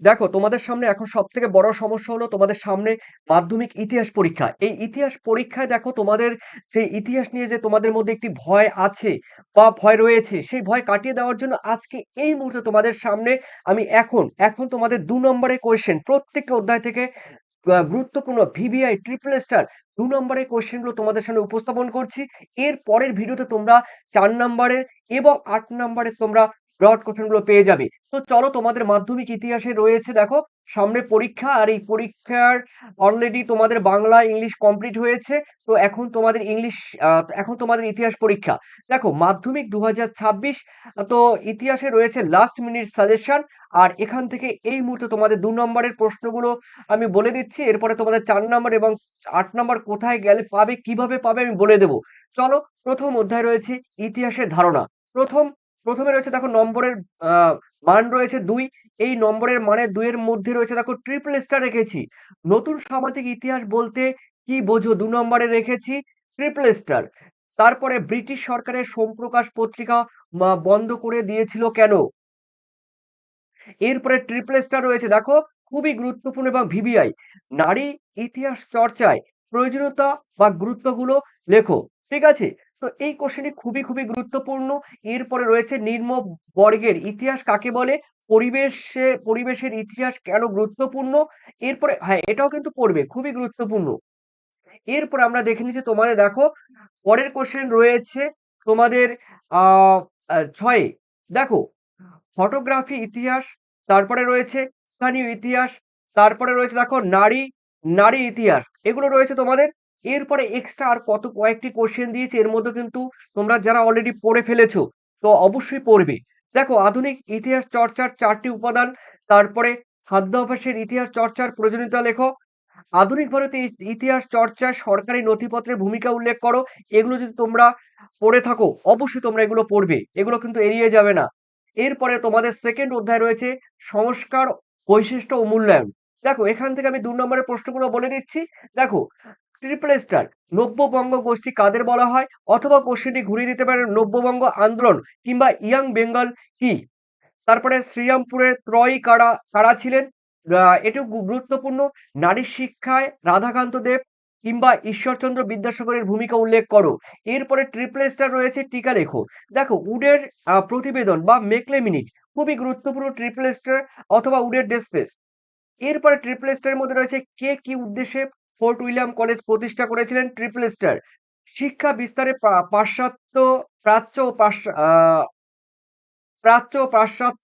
দেখো তোমাদের সামনে এখন সবথেকে বড় সমস্যা হলো তোমাদের সামনে মাধ্যমিক ইতিহাস পরীক্ষা। এই ইতিহাস পরীক্ষায় দেখো তোমাদের যে ইতিহাস নিয়ে যে তোমাদের মধ্যে একটি ভয় আছে বা ভয় রয়েছে, সেই ভয় কাটিয়ে দেওয়ার জন্য আজকে এই মুহূর্তে তোমাদের সামনে আমি এখন তোমাদের ২ নম্বরের কোয়েশ্চেন প্রত্যেকটা অধ্যায় থেকে গুরুত্বপূর্ণ ভিভিআই, ট্রিপল স্টার ২ নম্বরের কোয়েশ্চেন গুলো তোমাদের সামনে উপস্থাপন করছি। এর পরের ভিডিওতে তোমরা ৪ নম্বরের এবং ৮ নম্বরের তোমরা ব্রড কোয়েশ্চেন গুলো পেয়ে যাবে। তো চলো তোমাদের মাধ্যমিক ইতিহাসে রয়েছে দেখো সামনে পরীক্ষা, আর এই পরীক্ষার অলরেডি তোমাদের বাংলা, ইংলিশ কমপ্লিট হয়েছে। তো এখন তোমাদের ইতিহাস পরীক্ষা। দেখো মাধ্যমিক ২০২৬, তো ইতিহাসে রয়েছে লাস্ট মিনিট সাজেশন। আর এখান থেকে এই মুহূর্তে তোমাদের ২ নম্বরের প্রশ্নগুলো আমি বলে দিচ্ছি। এরপরে তোমাদের ৪ নাম্বার এবং ৮ নাম্বার কোথায় গেলে পাবে, কিভাবে পাবে আমি বলে দেব। চলো, প্রথম অধ্যায় রয়েছে ইতিহাসের ধারণা। প্রথম প্রথমে রয়েছে দেখো নম্বরের আ মান রয়েছে ২। এই নম্বরের মানে ২ এর মধ্যে রয়েছে দেখো ট্রিপল স্টার রেখেছি। নতুন সামাজিক ইতিহাস বলতে কি বোঝো? ২ নম্বরে রেখেছি ট্রিপল স্টার। তারপরে ব্রিটিশ সরকারের সোমপ্রকাশ পত্রিকা বন্ধ করে দিয়েছিল কেন? এরপরে ট্রিপল স্টার রয়েছে দেখো, খুবই গুরুত্বপূর্ণ এবং ভিভিআই। নারী ইতিহাস চর্চায় প্রয়োজনীয়তা বা গুরুত্বগুলো লেখো। ঠিক আছে? তো এই কোশ্চেনটি খুবই গুরুত্বপূর্ণ। এরপরে রয়েছে নিম্ন বর্গের ইতিহাস কাকে বলে? পরিবেশের ইতিহাস কেন গুরুত্বপূর্ণ? এরপরে হ্যাঁ, এটাও কিন্তু পড়বে, খুবই গুরুত্বপূর্ণ। এরপরে আমরা দেখে নিচ্ছি তোমাদের দেখো পরের কোশ্চেন রয়েছে তোমাদের আ আ ৬ এ। দেখো ফটোগ্রাফি ইতিহাস, তারপরে রয়েছে স্থানীয় ইতিহাস, তারপরে রয়েছে দেখো নারী ইতিহাস। এগুলো রয়েছে তোমাদের। এরপরে এক্সট্রা আর কয়েকটি কোশ্চেন দিয়েছে। এর মধ্যে কিন্তু তোমরা যারা অলরেডি পড়ে ফেলেছো, তো অবশ্যই পড়বে। দেখো আধুনিক ইতিহাস চর্চার ৪ টি উপাদান, তারপরে খাদ্যাভ্যাসের ইতিহাস চর্চার প্রয়োজনীয়তা লেখো। আধুনিক ভারতে ইতিহাস চর্চায় সরকারি নথিপত্রের ভূমিকা উল্লেখ করো। এগুলো যদি তোমরা পড়ে থাকো, অবশ্যই তোমরা এগুলো পড়বে। এগুলো কিন্তু এড়িয়ে যাবে না। এরপরে তোমাদের সেকেন্ড অধ্যায় রয়েছে সংস্কার, বৈশিষ্ট্য ও মূল্যায়ন। দেখো এখান থেকে আমি ২ নম্বরের প্রশ্নগুলো বলে দিচ্ছি। দেখো ট্রিপল স্টার, নব্যবঙ্গ গোষ্ঠী কাদের বলা হয়? অথবা কোশ্চেনটি ঘুরিয়ে দিতে পারে, নব্যবঙ্গ আন্দোলন কিংবা ইয়াং বেঙ্গল কি? তারপরে শ্রীরামপুরের ত্রয়ী কারা কারা ছিলেন? এটিও গুরুত্বপূর্ণ। নারী শিক্ষায় রাধাকান্ত দেব কিংবা ঈশ্বরচন্দ্র বিদ্যাসাগরের ভূমিকা উল্লেখ করো। এরপরে ট্রিপল স্টার রয়েছে টিকা লেখো। দেখো উডের প্রতিবেদন বা মেকলে মিনিট খুবই গুরুত্বপূর্ণ ট্রিপল স্টার, অথবা উডের ডেস্পেস। এরপরে ট্রিপল স্টারের মধ্যে রয়েছে কে কি উদ্দেশ্যে ফোর্ট উইলিয়াম কলেজ প্রতিষ্ঠা করেছিলেন? Triple star. শিক্ষা বিস্তারে পাশ্চাত্য প্রাচ্য ও পাশ্চাত্য